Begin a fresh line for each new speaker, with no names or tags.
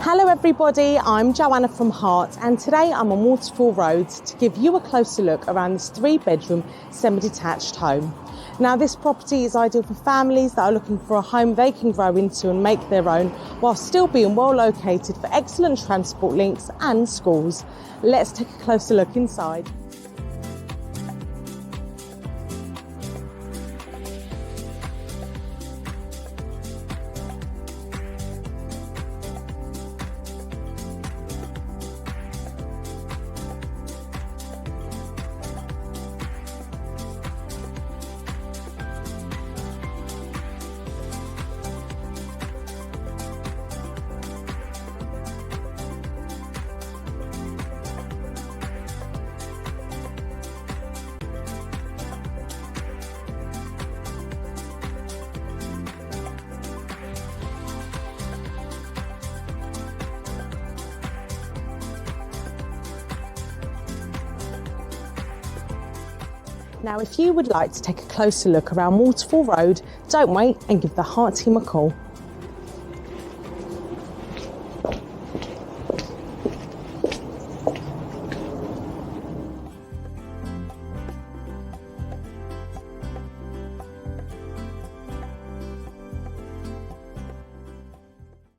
Hello everybody, I'm Joanna from HAART and today I'm on Waterfall Road to give you a closer look around this 3-bedroom semi-detached home. Now this property is ideal for families that are looking for a home they can grow into and make their own while still being well located for excellent transport links and schools. Let's take a closer look inside. Now, if you would like to take a closer look around Waterfall Road, don't wait and give the HAART team a call.